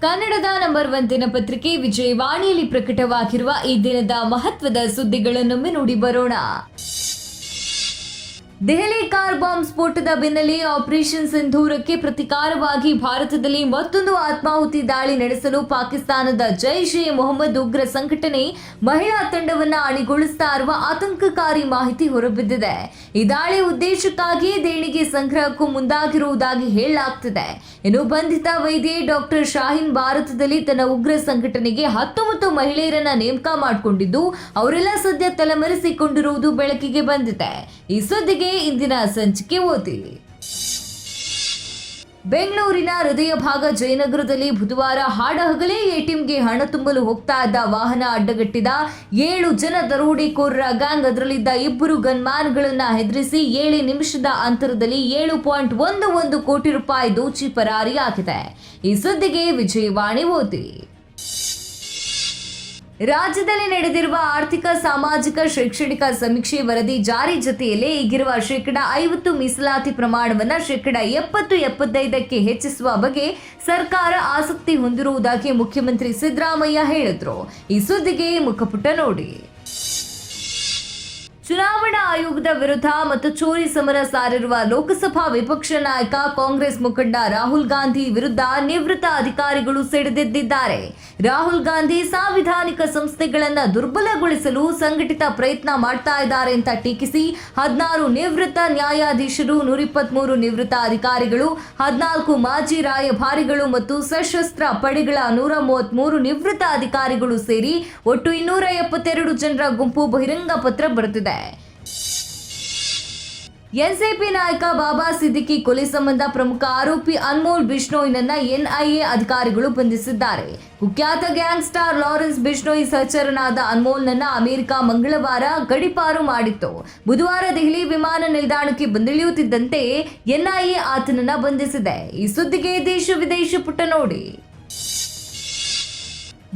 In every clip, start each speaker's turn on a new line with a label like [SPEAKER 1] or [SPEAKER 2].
[SPEAKER 1] ಕನ್ನಡದ ನಂಬರ್ 1 ದಿನಪತ್ರಿಕೆ ವಿಜಯವಾಣಿಯಲ್ಲಿ ಪ್ರಕಟವಾಗಿರುವ ಈ ದಿನದ ಮಹತ್ವದ ಸುದ್ದಿಗಳನ್ನೊಮ್ಮೆ ನೋಡಿ ಬರೋಣ. ದೆಹಲಿ ಕಾರ್ ಬಾಂಬ್ ಸ್ಫೋಟದ ಬೆನ್ನಲ್ಲೇ ಆಪರೇಷನ್ ಸಿಂಧೂರಕ್ಕೆ ಪ್ರತಿಕಾರವಾಗಿ ಭಾರತದಲ್ಲಿ ಮತ್ತೊಂದು ಆತ್ಮಾಹುತಿ ದಾಳಿ ನಡೆಸಲು ಪಾಕಿಸ್ತಾನದ ಜೈಷ್ ಎ ಮೊಹಮ್ಮದ್ ಉಗ್ರ ಸಂಘಟನೆ ಮಹಿಳಾ ತಂಡವನ್ನು ಅಣಿಗೊಳಿಸ್ತಾ ಇರುವ ಆತಂಕಕಾರಿ ಮಾಹಿತಿ ಹೊರಬಿದ್ದಿದೆ. ಈ ದಾಳಿ ಉದ್ದೇಶಕ್ಕಾಗಿ ದೇಣಿಗೆ ಸಂಗ್ರಹಕ್ಕೂ ಮುಂದಾಗಿರುವುದಾಗಿ ಹೇಳಲಾಗ್ತಿದೆ. ಇನ್ನು ಬಂಧಿತ ವೈದ್ಯೆ ಡಾಕ್ಟರ್ ಶಾಹೀನ್ ಭಾರತದಲ್ಲಿ ತನ್ನ ಉಗ್ರ ಸಂಘಟನೆಗೆ 19 ಮಹಿಳೆಯರನ್ನ ನೇಮಕ ಮಾಡಿಕೊಂಡಿದ್ದು ಅವರೆಲ್ಲ ಸದ್ಯ ತಲೆಮರೆಸಿಕೊಂಡಿರುವುದು ಬೆಳಕಿಗೆ ಬಂದಿದೆ. ಈ ಸುದ್ದಿಗೆ ಇಂದಿನ ಸಂಚಿಕೆ ಓದಿ. ಬೆಂಗಳೂರಿನ ಹೃದಯ ಭಾಗ ಜಯನಗರದಲ್ಲಿ ಬುಧವಾರ ಹಾಡಹಗಲೇ ಎಟಿಎಂಗೆ ಹಣ ತುಂಬಲು ಹೋಗ್ತಾ ಇದ್ದ ವಾಹನ ಅಡ್ಡಗಟ್ಟಿದ 7 ಜನ ದರೋಡೆಕೋರರ ಗ್ಯಾಂಗ್ ಅದರಲ್ಲಿದ್ದ 2 ಗನ್ಮ್ಯಾನ್ಗಳನ್ನ ಹೆದರಿಸಿ 7 ನಿಮಿಷದ ಅಂತರದಲ್ಲಿ 7.11 ಕೋಟಿ ರೂಪಾಯಿ ದೋಚಿ ಪರಾರಿಯಾಗಿದೆ. ಈ ಸುದ್ದಿಗೆ ವಿಜಯವಾಣಿ ಓದಿ. ರಾಜ್ಯದಲ್ಲಿ ನಡೆದಿರುವ ಆರ್ಥಿಕ ಸಾಮಾಜಿಕ ಶೈಕ್ಷಣಿಕ ಸಮೀಕ್ಷೆ ವರದಿ ಜಾರಿ ಜೊತೆಯಲ್ಲೇ ಈಗಿರುವ 50% ಮೀಸಲಾತಿ ಪ್ರಮಾಣವನ್ನು 70-75ಕ್ಕೆ ಹೆಚ್ಚಿಸುವ ಬಗ್ಗೆ ಸರ್ಕಾರ ಆಸಕ್ತಿ ಹೊಂದಿರುವುದಾಗಿ ಮುಖ್ಯಮಂತ್ರಿ ಸಿದ್ದರಾಮಯ್ಯ ಹೇಳಿದ್ರು. ಈ ಸುದ್ದಿಗೆ ಮುಖಪುಟ ನೋಡಿ. ಚುನಾವಣಾ ಆಯೋಗದ ವಿರುದ್ಧ ಮತ್ತು ಚೋರಿ ಸಮರ ಸಾರಿರುವ ಲೋಕಸಭಾ ವಿಪಕ್ಷ ನಾಯಕ ಕಾಂಗ್ರೆಸ್ ಮುಖಂಡ ರಾಹುಲ್ ಗಾಂಧಿ ವಿರುದ್ಧ ನಿವೃತ್ತ ಅಧಿಕಾರಿಗಳು ಸಿಡಿದೆದ್ದಿದ್ದಾರೆ. ರಾಹುಲ್ ಗಾಂಧಿ ಸಾಂವಿಧಾನಿಕ ಸಂಸ್ಥೆಗಳನ್ನು ದುರ್ಬಲಗೊಳಿಸಲು ಸಂಘಟಿತ ಪ್ರಯತ್ನ ಮಾಡ್ತಾ ಇದ್ದಾರೆ ಅಂತ ಟೀಕಿಸಿ 16 ನಿವೃತ್ತ ನ್ಯಾಯಾಧೀಶರು, 123 ನಿವೃತ್ತ ಅಧಿಕಾರಿಗಳು, 14 ಮಾಜಿ ರಾಯಭಾರಿಗಳು ಮತ್ತು ಸಶಸ್ತ್ರ ಪಡೆಗಳ 133 ನಿವೃತ್ತ ಅಧಿಕಾರಿಗಳು ಸೇರಿ ಒಟ್ಟು 272 ಜನರ ಗುಂಪು ಬಹಿರಂಗ ಪತ್ರ ಬರೆದಿದೆ. ಎನ್ಸಿಪಿ ನಾಯಕ ಬಾಬಾ ಸಿದ್ದಿಕಿ ಕೊಲೆ ಸಂಬಂಧ ಪ್ರಮುಖ ಆರೋಪಿ ಅನ್ಮೋಲ್ ಬಿಷ್ಣೋಯ್ನನ್ನ ಎನ್ಐಎ ಅಧಿಕಾರಿಗಳು ಬಂಧಿಸಿದ್ದಾರೆ. ಕುಖ್ಯಾತ ಗ್ಯಾಂಗ್ಸ್ಟರ್ ಲಾರೆನ್ಸ್ ಬಿಷ್ಣೋಯ್ ಸಹಚರನಾದ ಅನ್ಮೋಲ್ನನ್ನ ಅಮೆರಿಕ ಮಂಗಳವಾರ ಗಡೀಪಾರು ಮಾಡಿತ್ತು. ಬುಧವಾರ ದೆಹಲಿ ವಿಮಾನ ನಿಲ್ದಾಣಕ್ಕೆ ಬಂದಿಳಿಯುತ್ತಿದ್ದಂತೆ ಎನ್ಐಎ ಆತನನ್ನ ಬಂಧಿಸಿದೆ. ಈ ಸುದ್ದಿಗೆ ದೇಶ ವಿದೇಶ ಪುಟ ನೋಡಿ.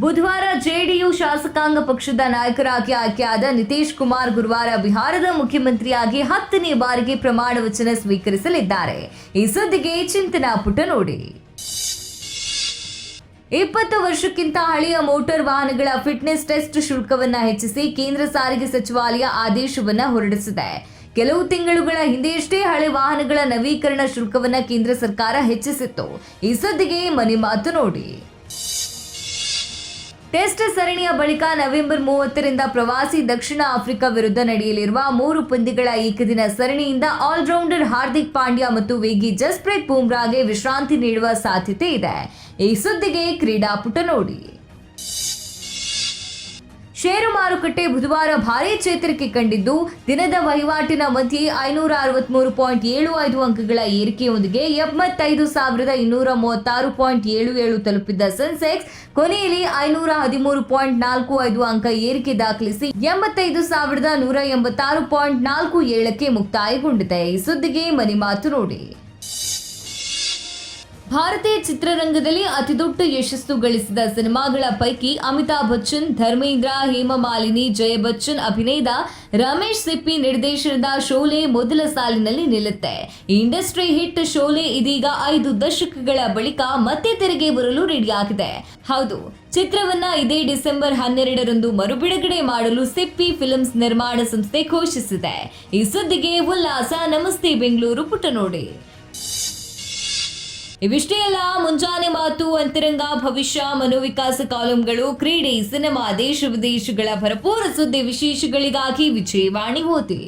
[SPEAKER 1] ಬುಧವಾರ ಜೆಡಿಯು ಶಾಸಕಾಂಗ ಪಕ್ಷದ ನಾಯಕರಾಗಿ ಆಯ್ಕೆಯಾದ ನಿತೀಶ್ ಕುಮಾರ್ ಗುರುವಾರ ಬಿಹಾರದ ಮುಖ್ಯಮಂತ್ರಿಯಾಗಿ 10ನೇ ಬಾರಿಗೆ ಪ್ರಮಾಣ ವಚನ ಸ್ವೀಕರಿಸಲಿದ್ದಾರೆ. ಈ ಸುದ್ದಿಗೆ ಚಿಂತನಾ ಪುಟ ನೋಡಿ. 20 ವರ್ಷಕ್ಕಿಂತ ಹಳೆಯ ಮೋಟಾರ್ ವಾಹನಗಳ ಫಿಟ್ನೆಸ್ ಟೆಸ್ಟ್ ಶುಲ್ಕವನ್ನು ಹೆಚ್ಚಿಸಿ ಕೇಂದ್ರ ಸಾರಿಗೆ ಸಚಿವಾಲಯ ಆದೇಶವನ್ನು ಹೊರಡಿಸಿದೆ. ಕೆಲವು ತಿಂಗಳುಗಳ ಹಿಂದೆಯಷ್ಟೇ ಹಳೆ ವಾಹನಗಳ ನವೀಕರಣ ಶುಲ್ಕವನ್ನು ಕೇಂದ್ರ ಸರ್ಕಾರ ಹೆಚ್ಚಿಸಿತ್ತು. ಈ ಸುದ್ದಿಗೆ ಮನೆ ಮಾತು ನೋಡಿ. ಟೆಸ್ಟ್ ಸರಣಿಯ ಬಳಿಕ ನವೆಂಬರ್ 30ರಿಂದ ಪ್ರವಾಸಿ ದಕ್ಷಿಣ ಆಫ್ರಿಕಾ ವಿರುದ್ಧ ನಡೆಯಲಿರುವ 3 ಪಂದ್ಯಗಳ ಏಕದಿನ ಸರಣಿಯಿಂದ ಆಲ್ರೌಂಡರ್ ಹಾರ್ದಿಕ್ ಪಾಂಡ್ಯ ಮತ್ತು ವೇಗಿ ಜಸ್ಪ್ರೀತ್ ಬೂಮ್ರಾಗೆ ವಿಶ್ರಾಂತಿ ನೀಡುವ ಸಾಧ್ಯತೆ ಇದೆ. ಈ ಸುದ್ದಿಗೆ ಕ್ರೀಡಾಪುಟ ನೋಡಿ. ಷೇರು ಮಾರುಕಟ್ಟೆ ಬುಧವಾರ ಭಾರೀ ಚೇತರಿಕೆ ಕಂಡಿದ್ದು ದಿನದ ವಹಿವಾಟಿನ ಮಧ್ಯೆ 563.75 ಅಂಕಗಳ ಏರಿಕೆಯೊಂದಿಗೆ 75,236.77 ತಲುಪಿದ್ದ ಸೆನ್ಸೆಕ್ಸ್ ಕೊನೆಯಲ್ಲಿ 513.45 ಅಂಕ ಏರಿಕೆ ದಾಖಲಿಸಿ 85,186.47ಕ್ಕೆ ಮುಕ್ತಾಯಗೊಂಡಿದೆ. ಈ ಸುದ್ದಿಗೆ ಮನಿ ಮಾತು ನೋಡಿ. ಭಾರತೀಯ ಚಿತ್ರರಂಗದಲ್ಲಿ ಅತಿದೊಡ್ಡ ಯಶಸ್ಸು ಗಳಿಸಿದ ಸಿನಿಮಾಗಳ ಪೈಕಿ ಅಮಿತಾಬ್ ಬಚ್ಚನ್, ಧರ್ಮೇಂದ್ರ, ಹೇಮಮಾಲಿನಿ, ಜಯ ಬಚ್ಚನ್ ಅಭಿನಯದ ರಮೇಶ್ ಸಿಪ್ಪಿ ನಿರ್ದೇಶನದ ಶೋಲೆ ಮೊದಲ ಸಾಲಿನಲ್ಲಿ ನಿಲ್ಲುತ್ತೆ. ಈ ಇಂಡಸ್ಟ್ರಿ ಹಿಟ್ ಶೋಲೆ ಇದೀಗ 5 ದಶಕಗಳ ಬಳಿಕ ಮತ್ತೆ ತೆರೆಗೆ ಬರಲು ರೆಡಿಯಾಗಿದೆ. ಹೌದು, ಚಿತ್ರವನ್ನ ಇದೇ ಡಿಸೆಂಬರ್ 12ರಂದು ಮರುಬಿಡುಗಡೆ ಮಾಡಲು ಸಿಪ್ಪಿ ಫಿಲ್ಮ್ಸ್ ನಿರ್ಮಾಣ ಸಂಸ್ಥೆ ಘೋಷಿಸಿದೆ. ಈ ಸುದ್ದಿಗೆ ಉಲ್ಲಾಸ ನಮಸ್ತೆ ಬೆಂಗಳೂರು ಪುಟ ನೋಡಿ. ಇವಿಷ್ಟೇ ಅಲ್ಲ, ಮುಂಜಾನೆ ಮಾತು, ಅಂತರಂಗ, ಭವಿಷ್ಯ, ಮನೋವಿಕಾಸ ಕಾಲಂಗಳು, ಕ್ರೀಡೆ, ಸಿನಿಮಾ, ದೇಶ ವಿದೇಶಗಳ ಭರಪೂರ ಸುದ್ದಿ ವಿಶೇಷಗಳಿಗಾಗಿ ವಿಜಯವಾಣಿ ಓದಿ.